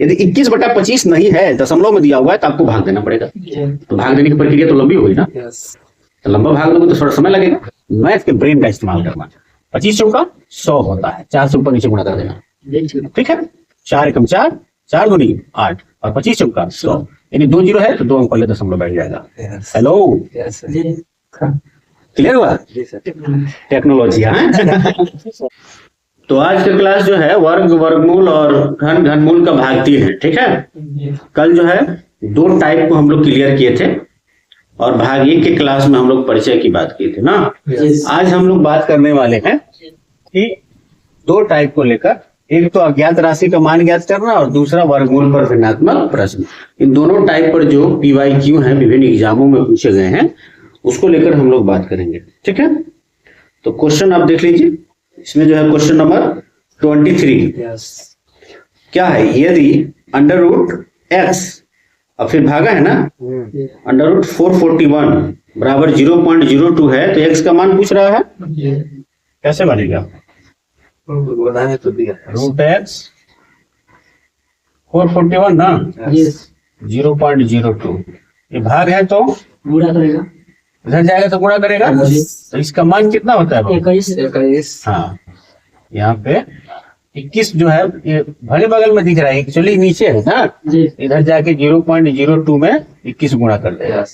यदि 21/25 नहीं है, दशमलव में दिया हुआ है, तो आपको भाग देना पड़ेगा। तो भाग देने की प्रक्रिया तो लंबी होगी ना, तो लंबा भाग दोगे तो थोड़ा समय लगेगा। मैथ के ब्रेन का इस्तेमाल करना। 25 चौका 100 होता है, 4 से ऊपर नीचे गुणा कर देना, ठीक है। 4 एकम 4, 4 दूनी 8 और 25 चौका 100, यानी 2 जीरो है तो 2 अंक पहले दशमलव बैठ जाएगा। हेलो, क्लियर हुआ? टेक्नोलॉजी है। तो आज का क्लास जो है वर्ग, वर्गमूल और घन, घनमूल का भाग 3 है, ठीक है। कल जो है 2 टाइप को हम लोग क्लियर किए थे और भाग 1 के क्लास में हम लोग परिचय की बात किए थे ना। आज हम लोग बात करने वाले हैं कि 2 टाइप को लेकर, एक तो अज्ञात राशि का मान ज्ञात करना और दूसरा वर्गमूल पर भिन्नात्मक प्रश्न। इन दोनों टाइप पर जो PYQ है विभिन्न एग्जामों में पूछे गए हैं उसको लेकर हम लोग बात करेंगे, ठीक है। तो क्वेश्चन आप देख लीजिए, इसमें जो है क्वेश्चन नंबर 23 क्या है, यदि √x और फिर भागा है ना, √441 बराबर 0.02 है, तो x का मान पूछ रहा है, कैसे बनेगा? √x 441 ना, 0.02, ये भाग है तो गुणा करेगा, इधर जाएगा तो गुणा करेगा, तो इसका मान कितना होता है? 21। हाँ, यहाँ पे 21 जो है ये भले बगल में दिख रहा है, एक्चुअली नीचे है ना, इधर जाके 0.02 में 21 गुणा कर देगा।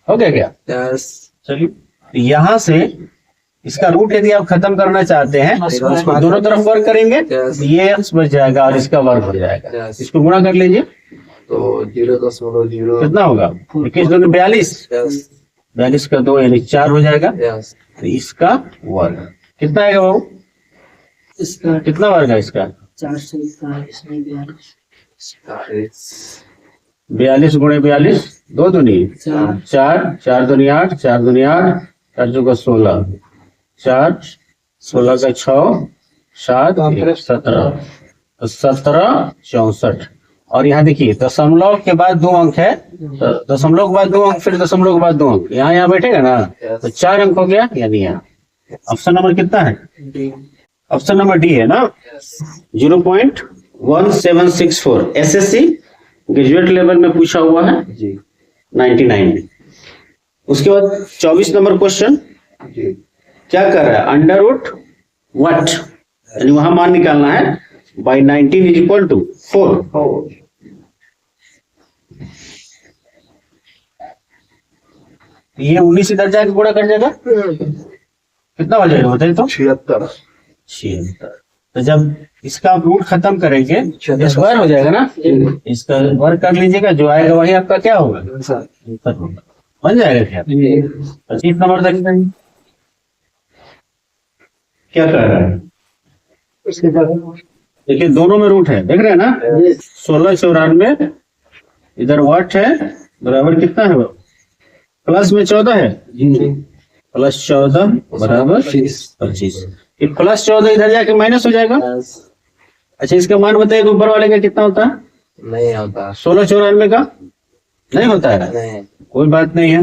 हो गया क्या? चलिए, यहाँ से इसका रूट यदि आप खत्म करना चाहते हैं तो दोनों तरफ वर्ग करेंगे, ये x बच जाएगा और इसका वर्ग हो जाएगा। इसको गुणा कर लीजिए तो 0.0 कितना होगा? 21 दूनी 42, 42 का 2 यानी 4 हो जाएगा। तो इसका वर्ग कितना आएगा बाबू? इसका कितना वर्ग है इसका? 4 से 42 गुणे 42, 2 दूनी 4, 4 दूनी 8, 4 दूनी 8, 4 चौका 16, 4 16 का 6, 7 17, तो 17 64। और यहाँ देखिए दशमलव के बाद 2 अंक है, तो दशमलव के बाद 2 अंक, फिर दशमलव के बाद 2 अंक, यहाँ बैठेगा ना, तो 4 अंक हो गया, यानी यहाँ ऑप्शन नंबर कितना है? ऑप्शन नंबर डी है ना, 0.1764। SSC ग्रेजुएट लेवल में पूछा हुआ है 99 में। उसके बाद 24 नंबर क्वेश्चन क्या कर रहा है, √ what, यानी वहां मान निकालना है, by 19 = 4। ये 19 इधर जाके गुणा कर जाएगा, कितना हो जाएगा बताइए तो? 76। तो जब इसका रूट खत्म करेंगे स्क्वायर हो जाएगा ना, इसका वर्ग कर लीजिएगा, जो आएगा वही आपका क्या होगा, बन जाएगा क्या? 25 नंबर तक क्या कर रहा है, देखिए दोनों में रूट है, देख रहे हैं ना, 1694 इधर वाट है, बराबर कितना है? प्लस में 14 है, प्लस 14 बराबर 25। प्लस 14 इधर जाके माइनस हो जाएगा। अच्छा, इसका मान बताइए ऊपर वाले का कितना होता है? नहीं होता, 1694 का नहीं होता है, नहीं। कोई बात नहीं है,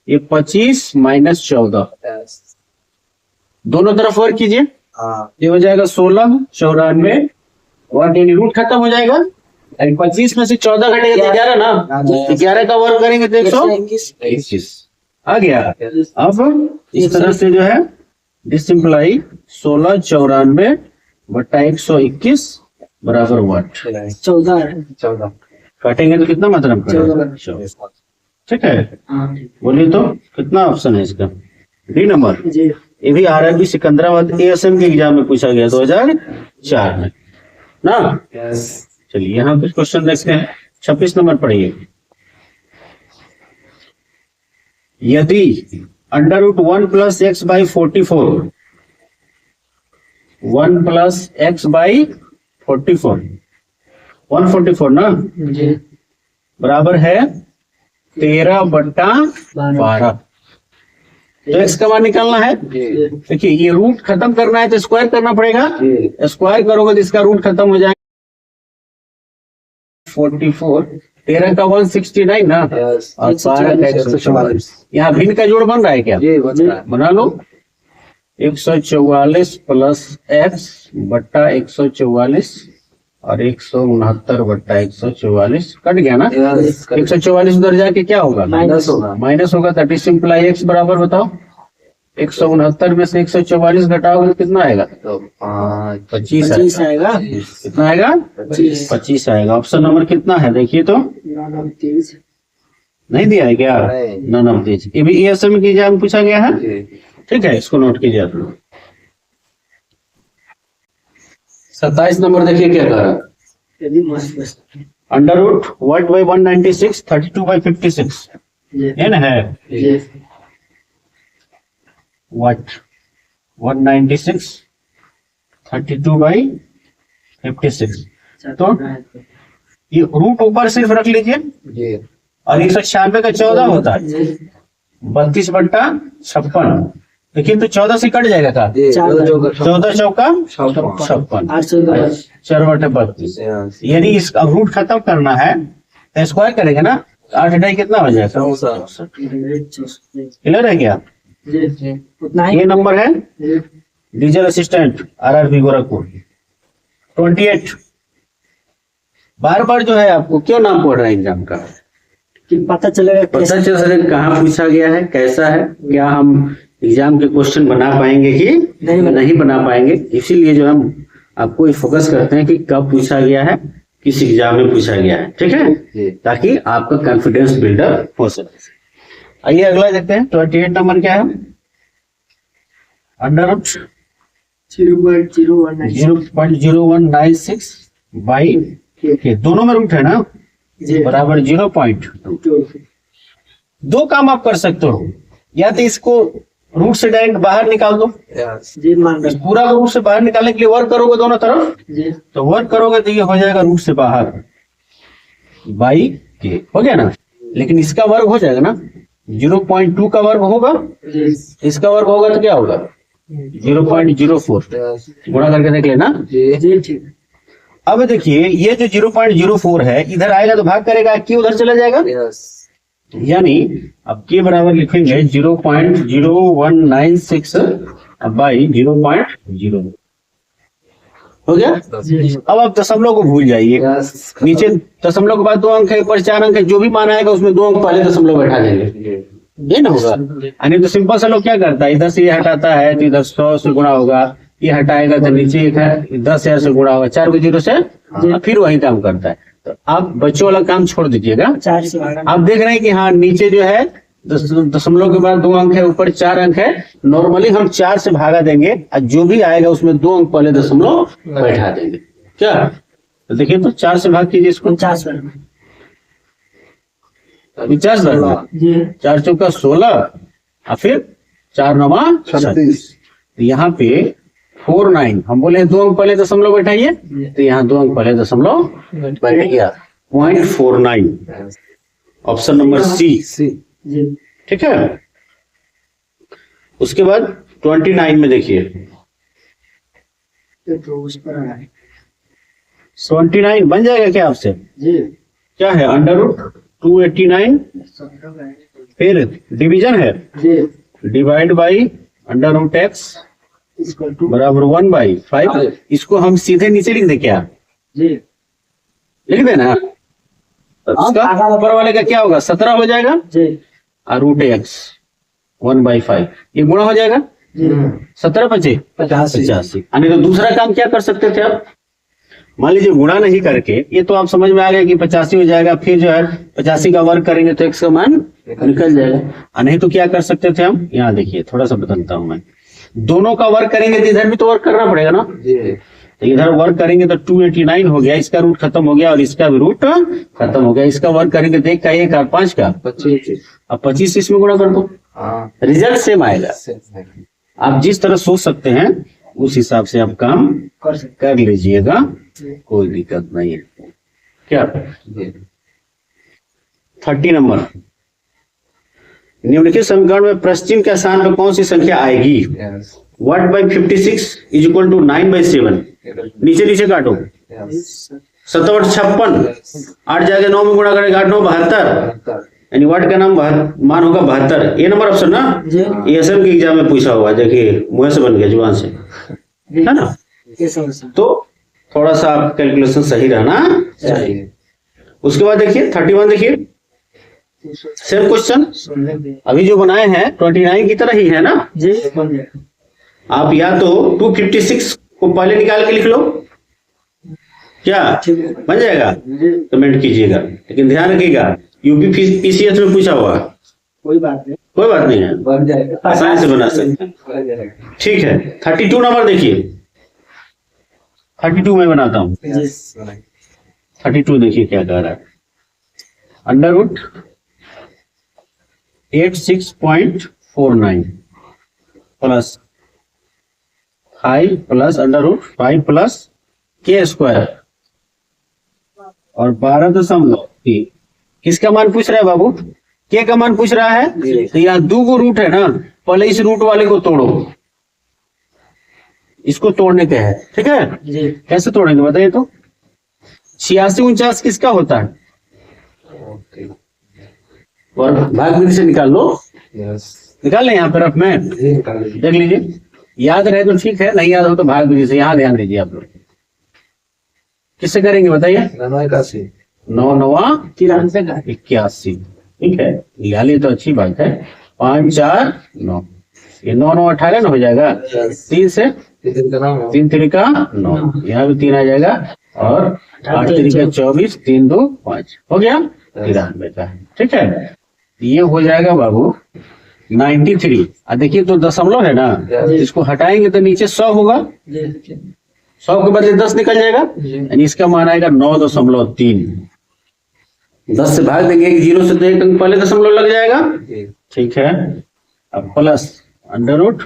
ये 25 - 14 दोनों तरफ वर्क कीजिए, ये हो जाएगा 1694 और रूट खत्म हो जाएगा, 25 में से 14 घटेगा तो 11 ना, 11 का वर्क करेंगे तो 121 आ गया। अब इस तरह से जो है डिसिम्प्लाई 1694 बटा 121 बराबर वाट 14 काटेंगे तो कितना मात्रा में करेगा? ठीक है, बोलिए तो कितना ऑप्शन है इसका? D number. ये भी RRB सिकंदराबाद ASM के एग्जाम में पूछा गया 2004 में ना। चलिए यहाँ कुछ क्वेश्चन देखते हैं। 26 नंबर पढ़िए, यदि √1 + x/44 1 + x/44 144 ना बराबर है 13/12। तो x का मान निकालना है। देखिए ये रूट खत्म करना है तो स्क्वायर करना पड़ेगा, स्क्वायर करोगे तो इसका रूट खत्म हो जाएगा 44, 13 का 169 ना, और 12 का 144। यहाँ भिन्न का जोड़ बन रहा है क्या? बना लो, 144 प्लस x बट्टा 144 और 169 बट्टा 144 कट गया ना। यस 144 उधर जाके क्या होगा, माइनस होगा माइनस होगा। दैट इज सिंपलाई x बराबर बताओ 169 में से 144 घटाओगे तो कितना आएगा, तो 5 25 25 आएगा। आएगा कितना आएगा, 25 आएगा। ऑप्शन नंबर कितना है देखिए तो, नहीं दिया है क्या, नहीं। None of this. ये भी ESM की एग्जाम में पूछा गया है, जी ठीक है, इसको नोट कीजिए आप लोग। 27 नंबर देखिए क्या कह रहा है, under root what by 196 32 by 56 ये ना है व्हाट 196 32 बाई 56। तो ये रूट ऊपर सिर्फ रख लीजिए जी और 196 का 14 होता है 32 बट्टा 56। लेकिन तो 14 से कट जाएगा का, जी 14 चौका 56 4 बटे 32। यस यानी इसका रूट खत्म करना है तो स्क्वायर करेंगे ना, 8 ढाई कितना हो जाएगा, क्लियर है क्या। ये नंबर है डीजल असिस्टेंट RRB गोरखपुर 28। बार बार जो है आपको क्यों नाम पढ़ रहा है एग्जाम का, पता चलेगा पता चल सके कहाँ पूछा गया है, कैसा है, क्या हम एग्जाम के क्वेश्चन बना पाएंगे कि नहीं बना पाएंगे। इसीलिए जो हम आपको फोकस करते हैं कि कब पूछा गया है, किस एग्जाम में पूछा गया है, ठीक है, जी ताकि आपका कॉन्फिडेंस बिल्डअप हो सके। आइए अगला देखते हैं 28 नंबर क्या है, अंडर रूट 0.0196 बाई के दोनों में रूट है ना बराबर 0.2। दो काम आप कर सकते हो, या तो इसको रूट से डायरेक्ट बाहर निकाल दो, यस इस पूरा को रूट से बाहर निकालने के लिए वर्क करोगे दोनों तरफ, तो वर्क करोगे तो ये हो जाएगा रूट से बाहर बाई के, हो गया ना। लेकिन इसका वर्ग हो जाएगा ना, 0.2 का वर्ग होगा, इसका वर्ग होगा तो क्या होगा 0.04, यस गुणा करके देख लेना। जी ठीक अब देखिए ये जो 0.04 है इधर आएगा तो भाग करेगा, क्यों उधर चला जाएगा, यस यानी अब के बराबर लिखेंगे 0.0196 बाई 0.0 हो गया। अब आप दशमलव को भूल जाइए, यस नीचे दशमलव के बाद 2 अंक है, ऊपर 4 अंक है, जो भी मान आएगा उसमें 2 अंक पहले दशमलव बैठा देंगे, ये ना होगा। यानी तो सिंपल सा लोग क्या करता है, इधर से ये हटाता है तो इधर 100 से गुणा होगा, ये हटाएगा तो नीचे एक है 10,000 से गुणा होगा, 4 को 0 से, फिर वही काम करता है। तो आप बच्चों वाला काम छोड़ दीजिएगा, आप देख रहे हैं कि हाँ नीचे जो है दशमलव के बाद 2 अंक है, ऊपर 4 अंक है, नॉर्मली हम 4 से भागा देंगे और जो भी आएगा उसमें 2 अंक पहले दशमलव बैठा देंगे, क्या। तो देखिए तो 4 से भाग कीजिए इसको, 50 4 चौका 16 और फिर 4 9 36। यहाँ पे 49 हम बोले 2 अंक पहले दशमलव बैठाइए, तो यहाँ 2 अंक पहले दशमलव बैठ गया 0.49, ऑप्शन नंबर सी, ठीक है। उसके बाद 29 में देखिए 29 बन जाएगा क्या आपसे, क्या है अंडर रूट 289, फिर डिवीजन है divide by under root x बराबर 1/5। इसको हम सीधे नीचे लिख दे क्या, लिख देना। इसका ऊपर वाले का क्या होगा 17 हो जाएगा और रूट एक्स 1/5 ये गुणा हो जाएगा 17 × 5 = 85। यानी तो दूसरा काम क्या कर सकते थे आप, मान लीजिए गुणा नहीं करके, ये तो आप समझ में आ गया कि 85 हो जाएगा, फिर जो है 85 का वर्ग करेंगे तो x का मान निकल जाएगा। और नहीं तो क्या कर सकते थे हम, यहाँ देखिए थोड़ा सा बदलता हूं मैं, दोनों का वर्ग करेंगे तो इधर भी तो वर्ग करना पड़ेगा ना, तो इधर वर्ग करेंगे तो 289 हो गया, इसका रूट खत्म हो गया और इसका भी रूट खत्म हो गया। इसका वर्ग करेंगे तो 1 का 1 और 5 का 25, अब 25 इसमें गुणा कर दो, रिजल्ट सेम आएगा। आप जिस तरह सोच सकते हैं उस हिसाब से आप काम कर लीजिएगा, कोई दिक्कत नहीं है। क्या 30 नंबर, निम्नलिखित समीकरण में पश्चिम के स्थान पर कौन सी संख्या आएगी, व्हाट बाई 56 = 9/7। नीचे नीचे काटो, 7 × 56, 8 जाके 9 में गुणा करेगा 8 × 9 = 72, यानी वाट का नाम मान होगा 72। ये नंबर ऑप्शन ना, जी ये एसएम के एग्जाम में पूछा हुआ, देखिए मुंह से बन गया जुबान से, है ना। ये समझ तो थोड़ा सा आप कैलकुलेशन सही रहना चाहिए। उसके बाद देखिए 31 देखिए, सेम क्वेश्चन सुनने में अभी जो बनाए हैं 29 की तरह ही है ना। जी बन गया। आप या तो 256 को पहले निकाल के लिख लो, क्या ठीक है बन जाएगा, जी कमेंट कीजिएगा। लेकिन ध्यान रखिएगा यूपी पीसीएस में पूछा हुआ, कोई बात नहीं, कोई बात नहीं है, बन जाएगा, आसानी से बना सकते हैं। बन जाएगा। ठीक है 32 नंबर देखिए, 32 में बनाता हूँ। जी 32 देखिए क्या कह रहा है, under root 86.49 plus 5 plus under root 5 plus k square और 12.3। किसका मान पूछ रहा है बाबू, के का मान पूछ रहा है। तो यहाँ 2 को रूट है ना, पहले इस रूट वाले को तोड़ो, इसको तोड़ने के है, ठीक है। जी कैसे तोड़ेंगे बताइए तो। 86 49 किसका होता है, और भाग विधि से निकाल लो, निकाल लें यहाँ पर रफ में देख लीजिए, याद रहे तो ठीक है, नहीं याद हो तो भाग विधि से। यहाँ ध्यान दीजिए आप लोग, किससे करेंगे बताइए। 9 9 93 का 81, ठीक है, लिया तो अच्छी बात है। 5 4 9, ये 9 9 18 ना हो जाएगा। 3 से 3 3 का 9, यहाँ भी 3 आ जाएगा, और 8 3 का 24, 3 2 5 हो गया 93 का, ठीक है। ये हो जाएगा बाबू 93। अब देखिए तो दशमलव है ना, इसको हटाएंगे तो नीचे 100 होगा, जी 100 के बदले 10 निकल जाएगा, यानी इसका मान आएगा 9.3। 10 से भाग देंगे, एक जीरो से तो एक अंक पहले दशमलव लग जाएगा, ठीक है। अब plus under root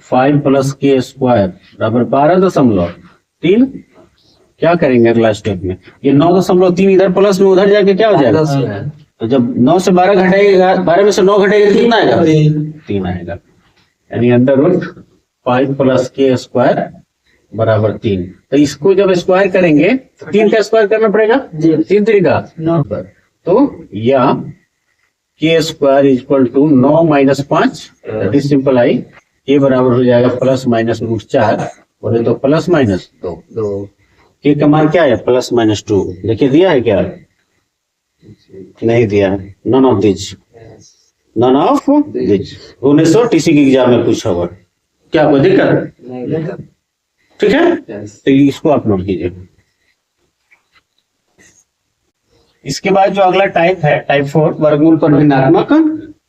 5 plus k square बराबर 12.3। क्या करेंगे अगला स्टेप में, ये 9.3 इधर प्लस में उधर जाके क्या हो जाएगा। तो जब 9 से 12 घटाएगा, 12 में से 9 घटेगा तो कितना आएगा, 3 आएगा। यानी under root 5 plus k square बराबर 3। तो इसको जब स्क्वायर करेंगे तो 3 का स्क्वायर करना पड़ेगा, जी 3 3 का 9 तो या k square equal to 9 minus 5, simple आई, ये बराबर हो जाएगा प्लस माइनस रूट 4, बोले तो प्लस माइनस 2। के का मान क्या है, प्लस माइनस 2। देखिए दिया है क्या, नहीं दिया है, none of this, none of this. 1900 TC के एग्जाम में पूछा हुआ, क्या कोई दिक्कत, ठीक है। तो इसको आप नोट कीजिए। इसके बाद जो अगला टाइप है, टाइप 4 वर्गमूल पर भिन्नात्मक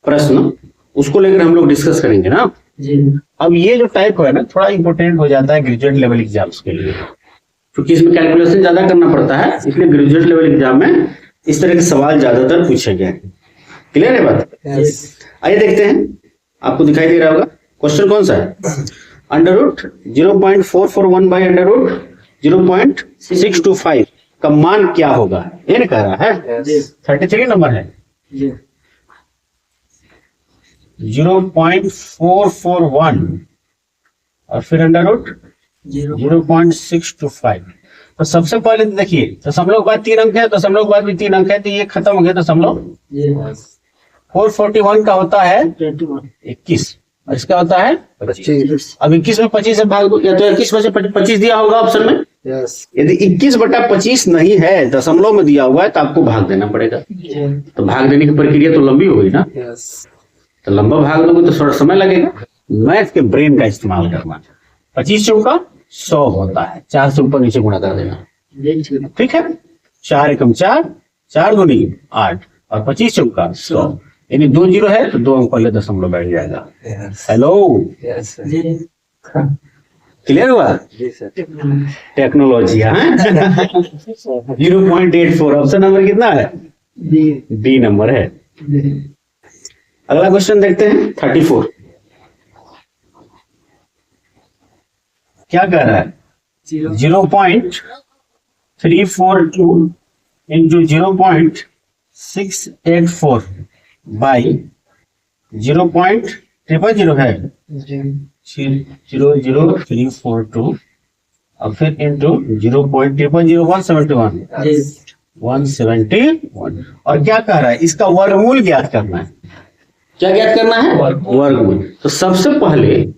प्रश्न, उसको लेकर हम लोग डिस्कस करेंगे ना। जी अब ये जो टाइप है ना, थोड़ा इंपोर्टेंट हो जाता है ग्रेजुएट लेवल एग्जाम्स के लिए, क्योंकि इसमें कैलकुलेशन ज्यादा करना पड़ता है, इसलिए ग्रेजुएट लेवल एग्जाम में इस तरह के सवाल ज्यादातर पूछे गए हैं। क्लियर है बात। आइए देखते हैं, आपको दिखाई दे रहा होगा क्वेश्चन कौन सा है। Under root 0.441 by under root 0.625 का मान क्या होगा, ये नहीं कह रहा है। 33 नंबर है, जी 0.441 और फिर अंडर रूट 0.625। तो सबसे पहले तो देखिए दशमलव के बाद 3 अंक है, दशमलव के बाद भी 3 अंक है, तो ये खत्म हो गया दशमलव। जी 441 का होता है 21 21, और इसका होता है 25 अब 21 में 25 से भाग दो, या तो 21 में से 25 दिया होगा ऑप्शन में। यदि 21/25 नहीं है, दशमलव में दिया हुआ है, तो आपको भाग देना पड़ेगा। तो भाग देने की प्रक्रिया तो लंबी हो गई ना, तो लंबा भाग दोगे तो थोड़ा समय लगेगा। मैथ के ब्रेन का इस्तेमाल करना। 25 चौका 100 होता है, 4 से ऊपर नीचे गुणा कर देना, ठीक है। 4 एकम 4, 4 दूनी 8, और 25 चौका 100, यानी 2 जीरो है तो 2 अंक पहले दशमलव बैठ जाएगा। हेलो, क्लियर हुआ, टेक्नोलॉजी है। 0.84 ऑप्शन नंबर कितना है, बी नंबर है। अगला क्वेश्चन देखते हैं 34। क्या कह रहा है, 0.342 इंटू 0.684 बाई 0.000 है 00342 और फिर इंटू 0.00171 171। और क्या कह रहा है, इसका वर्गमूल ज्ञात करना है। क्या ज्ञात करना है? वर्गमूल। तो सबसे पहले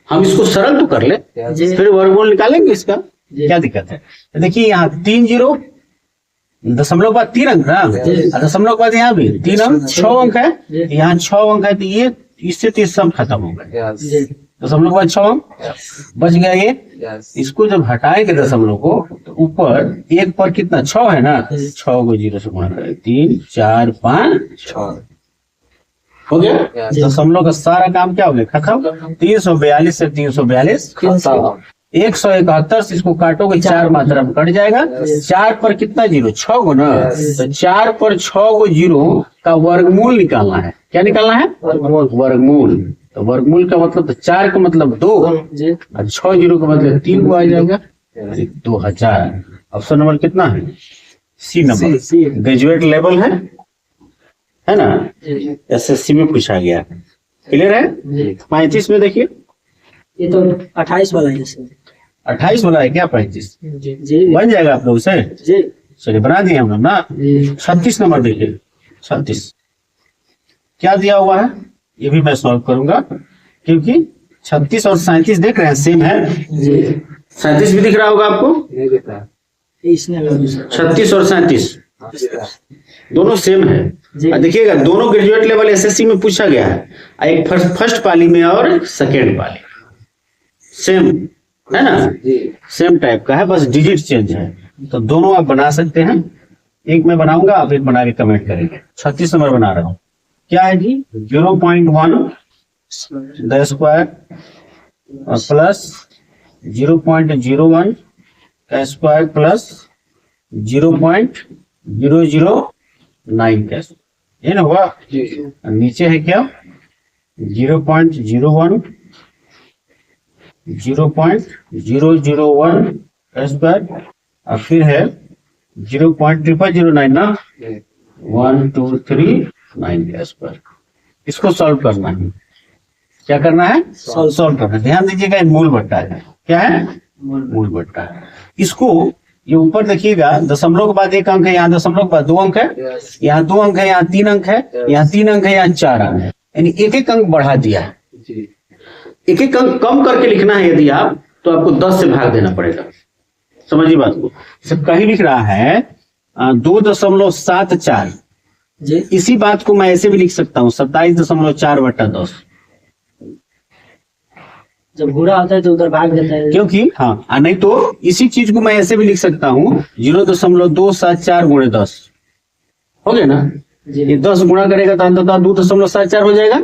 हम इसको सरल तो कर ले, फिर वर्गमूल निकालेंगे इसका। क्या दिक्कत है? तो देखिए यहाँ 3 जीरो, दशमलव के बाद 3 अंक ना, और दशमलव के बाद यहाँ भी 3 अंक, 6 अंक है, यहाँ 6 अंक है, तो ये इससे तो सब खत्म हो गए। दशमलव के बाद 6 अंक बच गया ये। इसको जब हटाएंगे दशमलव को, तो ऊपर एक पर कितना 6 है ना, 6 को 0 से गुणा करें, 3 4 5 6 हो गया। दशमलव का सारा काम क्या हो गया, खत्म। 342 से 342 खत्म। 171 से इसको काटोगे 4 मात्रा में कट जाएगा। 4 पर कितना 0, 6 को ना, तो 4 पर 6 को 0 का वर्गमूल निकालना है। क्या निकालना है? वर्गमूल। तो वर्गमूल का मतलब, तो 4 का मतलब 2 और 6 0 का मतलब 3 को आ जाएगा, 2000। ऑप्शन नंबर कितना है? सी नंबर। ग्रेजुएट लेवल है ना, एसएससी में पूछा गया। क्लियर है? 35 में देखिए, ये तो 28 वाला है सर। 28 वाला है क्या? 35 जी बन जाएगा आप लोग से। जी चलिए बना दिए हम लोग ना। 36 नंबर देखिए, 36 क्या दिया हुआ है, ये भी मैं सॉल्व करूंगा, क्योंकि 36 और 37 देख रहे हैं सेम है। 37 भी दिख रहा होगा आपको, इसने 36 और 37 दोनों सेम है। और देखिएगा दोनों ग्रेजुएट लेवल एसएससी में पूछा गया है, एक फर्स्ट पाली में और सेकेंड पाली सेम है ना, सेम टाइप का है, बस डिजिट चेंज है। तो दोनों आप बना सकते हैं, एक मैं बनाऊंगा, आप एक बना के कमेंट करेंगे। 36 नंबर बना रहा हूँ, क्या है जी, 0.1 द स्क्वायर प्लस 0.01 का स्क्वायर प्लस 0.009 का, ये ना हुआ। नीचे है क्या, 0.01 0.001 का स्क्वायर, और फिर है 0.009 ना, 1239 का स्क्वायर। इसको सॉल्व करना है। क्या करना है? सॉल्व करना है। ध्यान दीजिएगा, मूल बट्टा है। क्या है? मूल बट्टा है। इसको ये ऊपर देखिएगा, दशमलव के बाद 1 अंक है, यहाँ दशमलव के बाद 2 अंक है, यहाँ 2 अंक है, यहाँ 3 अंक है, यहाँ 3 अंक है, यहाँ 4 अंक है, यानी एक अंक बढ़ा दिया है। एक अंक कम करके लिखना है यदि आप, तो आपको 10 से भाग देना पड़ेगा। समझिए बात को। सब कहीं लिख रहा है 2.74, इसी बात को मैं ऐसे भी लिख सकता हूँ 27.4/10। जब बुरा होता है तो उधर भाग देता है, क्योंकि हाँ, नहीं तो इसी चीज को मैं ऐसे भी लिख सकता हूँ 0.274 गुणे 10 हो गया ना। ये 10 गुणा करेगा तो अंततः 2.74 हो जाएगा।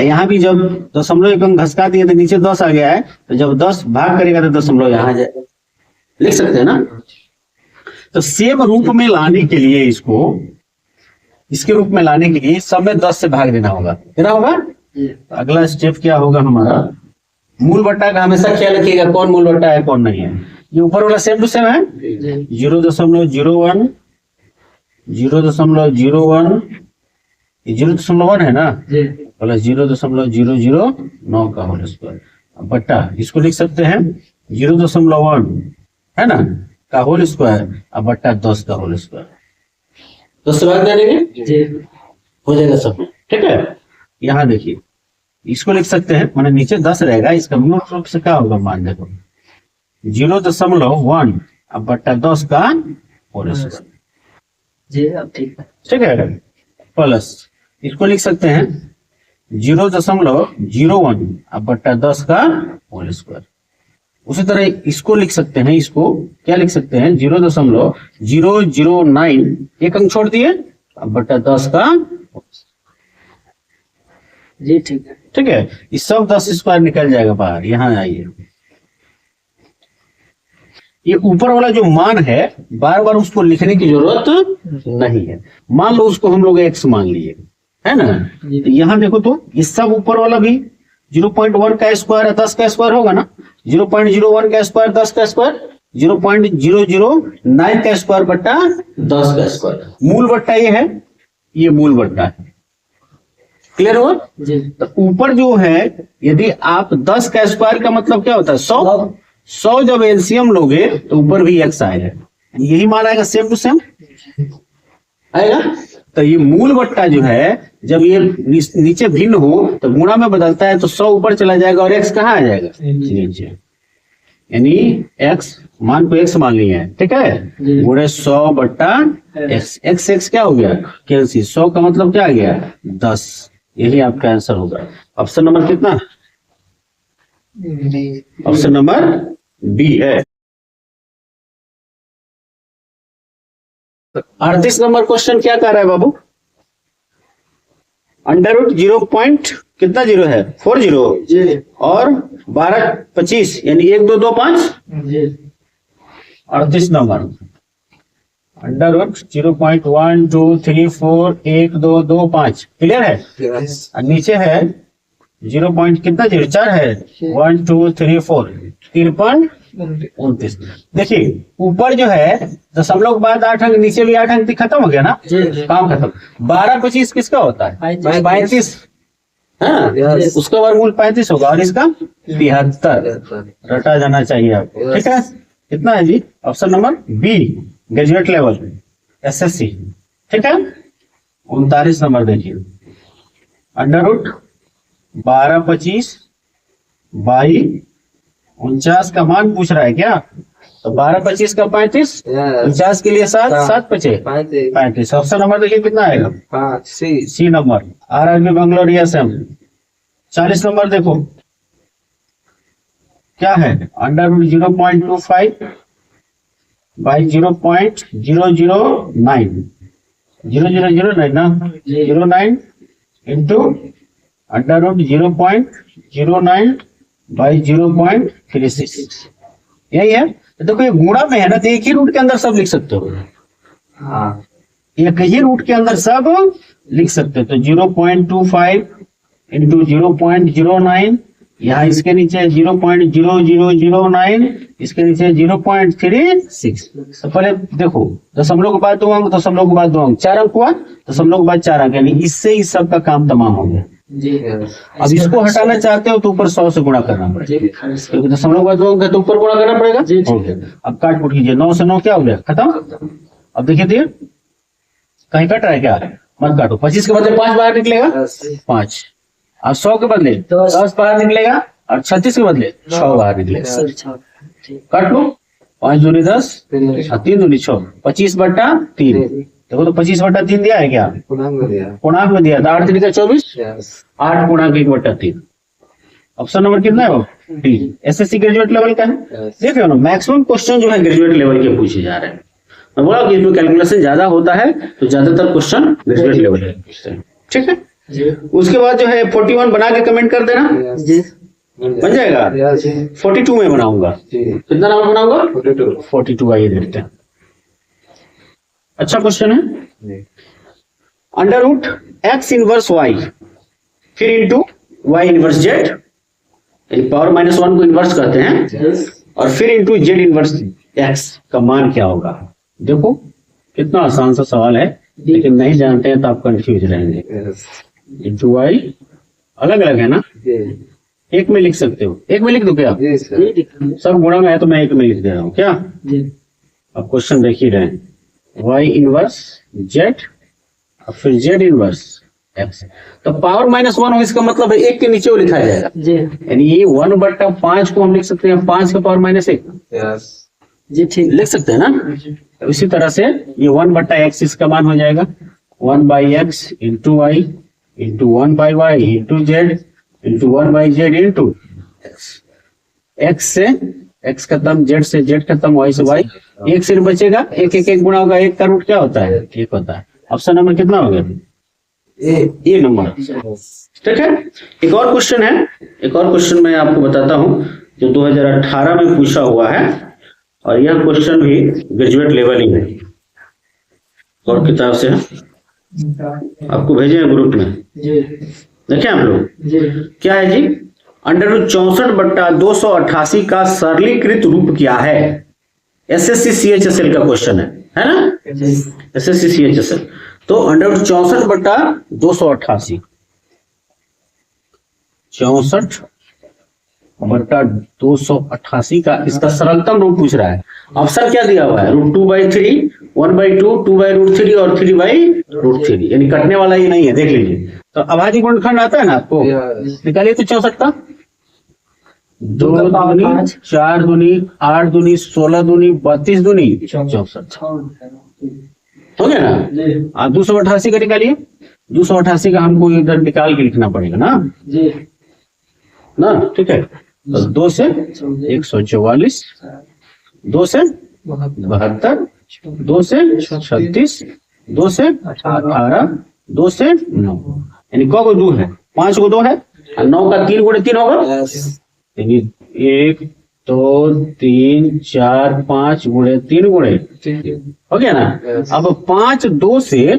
यहाँ भी जब दशमलव एक अंक घसका दिए तो नीचे 10 आ गया है, तो जब 10 भाग करेगा तो दशमलव यहाँ आ जाएगा। लिख सकते हैं ना। तो सेम रूप में लाने के लिए, इसको इसके रूप में लाने के लिए सब में 10 से भाग देना होगा। अगला स्टेप क्या होगा हमारा, मूल बट्टा का हमेशा ख्याल रखिएगा, कौन मूल बट्टा है कौन नहीं है। ये ऊपर वाला सेम टू सेम है, 0.01 0.01 0.1 है ना, प्लस 0.009 का होल स्क्वायर बट्टा, इसको लिख सकते हैं 0.1 है ना का होल स्क्वायर अब बट्टा 10 का होल स्क्वायर। 10 से भाग देंगे हो जाएगा सब, ठीक है। यहाँ देखिए इसको लिख सकते हैं, मैंने नीचे 10 रहेगा, इसका मूल रूप से क्या होगा मान देखो 0.1 अब बट्टा 10 का होल स्क्वायर। ठीक है, प्लस इसको लिख सकते हैं 0.01 अब बट्टा 10 का होल स्क्वायर। उसी तरह इसको लिख सकते हैं, इसको क्या लिख सकते हैं 0.009 एक अंक छोड़ दिए अब बट्टा 10 का जी, ठीक है। ठीक है, इस सब 10 स्क्वायर निकल जाएगा बाहर। यहाँ आइए, ये ऊपर वाला जो मान है बार बार उसको लिखने की जरूरत नहीं है। मान लो उसको हम लोग x मान लिए है ना, तो यहाँ देखो तो ये सब ऊपर वाला भी 0.1 का स्क्वायर है 10 का स्क्वायर होगा ना, 0.01 का स्क्वायर 10 का स्क्वायर, 0.009 का स्क्वायर बट्टा 10 का स्क्वायर। मूल बट्टा ये है, ये मूल बट्टा है। क्लियर हुआ? तो ऊपर जो है यदि आप 10 का स्क्वायर का मतलब क्या होता है 100 जब एलसीएम लोगे तो ऊपर भी x आएगा। यही मान आएगा सेम टू सेम आएगा। तो ये मूल बट्टा जो है जब ये नीचे भिन्न हो तो गुणा में बदलता है, तो 100 ऊपर चला जाएगा और x कहाँ आ जाएगा नीचे, यानी x मान को x मान लिया है, ठीक है, गुणे 100 बट्टा x, x क्या हो गया कैंसिल, 100 का मतलब क्या आ गया 10, यही आपका आंसर होगा। ऑप्शन नंबर कितना, ऑप्शन नंबर बी है। 38 नंबर क्वेश्चन क्या कर रहा है बाबू, अंडर रूट 0 पॉइंट कितना जीरो है 40 और 12 25 यानी 1 2 2 5। 38 नंबर अंडर रूट 0.1 2 3 4 1 2 2 5 क्लियर है। और नीचे है 0 पॉइंट कितना जीरो 4 है 1 2 3 4 53 29। देखिए ऊपर जो है दशमलव के बाद 8 अंक, नीचे भी 8 अंक खत्म हो गया ना, काम खत्म। 12 25 किसका होता है 35, हाँ उसका वर्गमूल 35 होगा और इसका 73 रटा जाना चाहिए आपको, ठीक है। कितना है जी, option number B graduate level SSC, ठीक है। 39 नंबर देखिए अंडर रूट 12 25 22 49 का मान पूछ रहा है क्या, तो 12 25 का 35 49 के लिए 7 7 5 35। ऑप्शन नंबर देखिए कितना आएगा C number RRB Bangalore ESM। 40 number देखो क्या है अंडर रूट 0.25 बाई 0.009 0.009 ना 09 इंटू अंडर रूट 0.09 बाई 0.36 यही है। तो देखो ये गुणा में है ना, तो एक ही रूट के अंदर सब लिख सकते हो, एक ही रूट के अंदर सब लिख सकते हो। तो 0.25 इंटू 0.09, यहाँ इसके नीचे 0.0009, इसके नीचे 0.36। तो पहले देखो दशमलव के बाद 2 अंक, दशमलव के बाद 2 अंक, 4 अंक हुआ, दशमलव के बाद 4 अंक, यानी इससे ही सबका काम तमाम हो गया। अब इसको हटाना चाहते हो तो ऊपर 100 से गुणा करना पड़ेगा, क्योंकि दशमलव के बाद 2 अंक है तो ऊपर गुणा करना पड़ेगा। अब काट कुट कीजिए, 9 से 9 क्या हो गया खत्म। अब देखिए दिए कहीं कट रहा है क्या, मत काटो। 25 के बदले 5 बाहर निकलेगा 5, और 100 के बदले 10 बाहर निकलेगा, और 36 के बदले 6 बाहर निकलेगा। काट लो, 5 दूनी 10 और 3 दूनी 6, 25 बट्टा 3। देखो तो 25 बट्टा 3 दिया है क्या, पूर्णांक में दिया था, 8 3 का 24, 8 पूर्णांक 1 बट्टा 3। ऑप्शन नंबर कितना है वो डी, एसएससी ग्रेजुएट लेवल का है। देख रहे हो ना मैक्सिमम क्वेश्चन जो है ग्रेजुएट लेवल के पूछे जा रहे हैं। मैं बोला कि इसमें कैलकुलेशन ज्यादा होता है तो ज्यादातर क्वेश्चन ग्रेजुएट लेवल के, ठीक है। उसके बाद जो है 41 बना के कमेंट कर देना, बन जाएगा। 42 में बनाऊंगा, कितना नंबर बनाऊंगा 42। आइए देखते हैं, अच्छा क्वेश्चन है। Under root X inverse Y फिर into Y inverse Z, power -1 को इनवर्स कहते हैं, और फिर इंटू जेड इनवर्स एक्स का मान क्या होगा। देखो कितना आसान सा सवाल है, लेकिन नहीं जानते हैं तो आप कंफ्यूज रहेंगे। इंटू वाई अलग अलग है ना, एक में लिख सकते हो, एक में लिख दो क्या, सब गुणा में है तो मैं एक में लिख दे रहा हूँ क्या। अब क्वेश्चन देख ही रहे हैं, वाई इनवर्स जेड और फिर जेड इनवर्स एक्स, तो पावर -1 हो इसका मतलब है 1 के नीचे वो लिखा जाएगा, यानी ये 1/5 को हम लिख सकते हैं 5 के पावर -1 जी, ठीक लिख सकते हैं ना। इसी तरह से ये 1/x इसका मान हो जाएगा 1/x into Y into 1/y into Z into 1/z into x से x खत्म, जेड से जेड खत्म, वाई से वाई, एक सिर्फ बचेगा, एक एक एक गुणा होगा, एक का रूट क्या होता है 1 होता है। ऑप्शन नंबर कितना हो गया ए नंबर, ठीक है। एक और क्वेश्चन है, एक और क्वेश्चन मैं आपको बताता हूं जो 2018 में पूछा हुआ है, और यह क्वेश्चन भी ग्रेजुएट लेवल ही है और किताब से आपको भेजे हैं ग्रुप में, देखें आप लोग। क्या है जी, अंडर रूट 64/288 का सरलीकृत रूप क्या है। एसएससी CHSL का क्वेश्चन है ना, एसएससी CHSL। तो अंडर रूट 64/288, बटा 288 का इसका सरलतम रूप पूछ रहा है। ऑप्शन क्या दिया हुआ है? √2/3, 1/2, 2/√3 और 3/√3, यानी कटने वाला ये नहीं है, देख लीजिए। तो अभाज्य गुणनखंड आता है ना आपको, निकालिए तो 64। 2 दूनी 4 दूनी 8 दूनी 16 दूनी 32 दूनी 64 हो गया ना। आप 288 का निकालिए। 288 का हमको इधर निकाल के लिखना पड़ेगा ना जी ना, ठीक है। तो 2 से 144, 2 से 72, 2 से 36, 2 से 18, 2 से 9, यानी क को 2 है, 5 को 2 है, और 9 का 3 गुणे 3 होगा, यानी 1 2 3 4 5 गुणे 3 गुणे हो गया ना। अब 5 2 से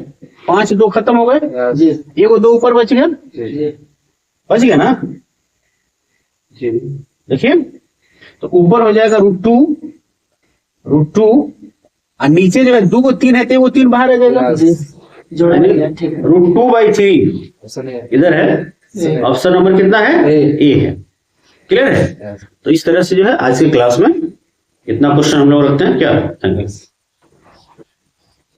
5 2 खत्म हो गए, जी ये को 2 ऊपर बच गया, बच गया ना। देखिए तो ऊपर हो जाएगा √2 और नीचे जो है 2 को 3 है तो वो 3 बाहर आ जाएगा, जोड़ा गया, ठीक है। √2/3 इधर है। ऑप्शन नंबर कितना है? ए है। क्लियर है? तो इस तरह से जो है आज की क्लास में इतना क्वेश्चन हम लोग रखते हैं क्या। Thank you.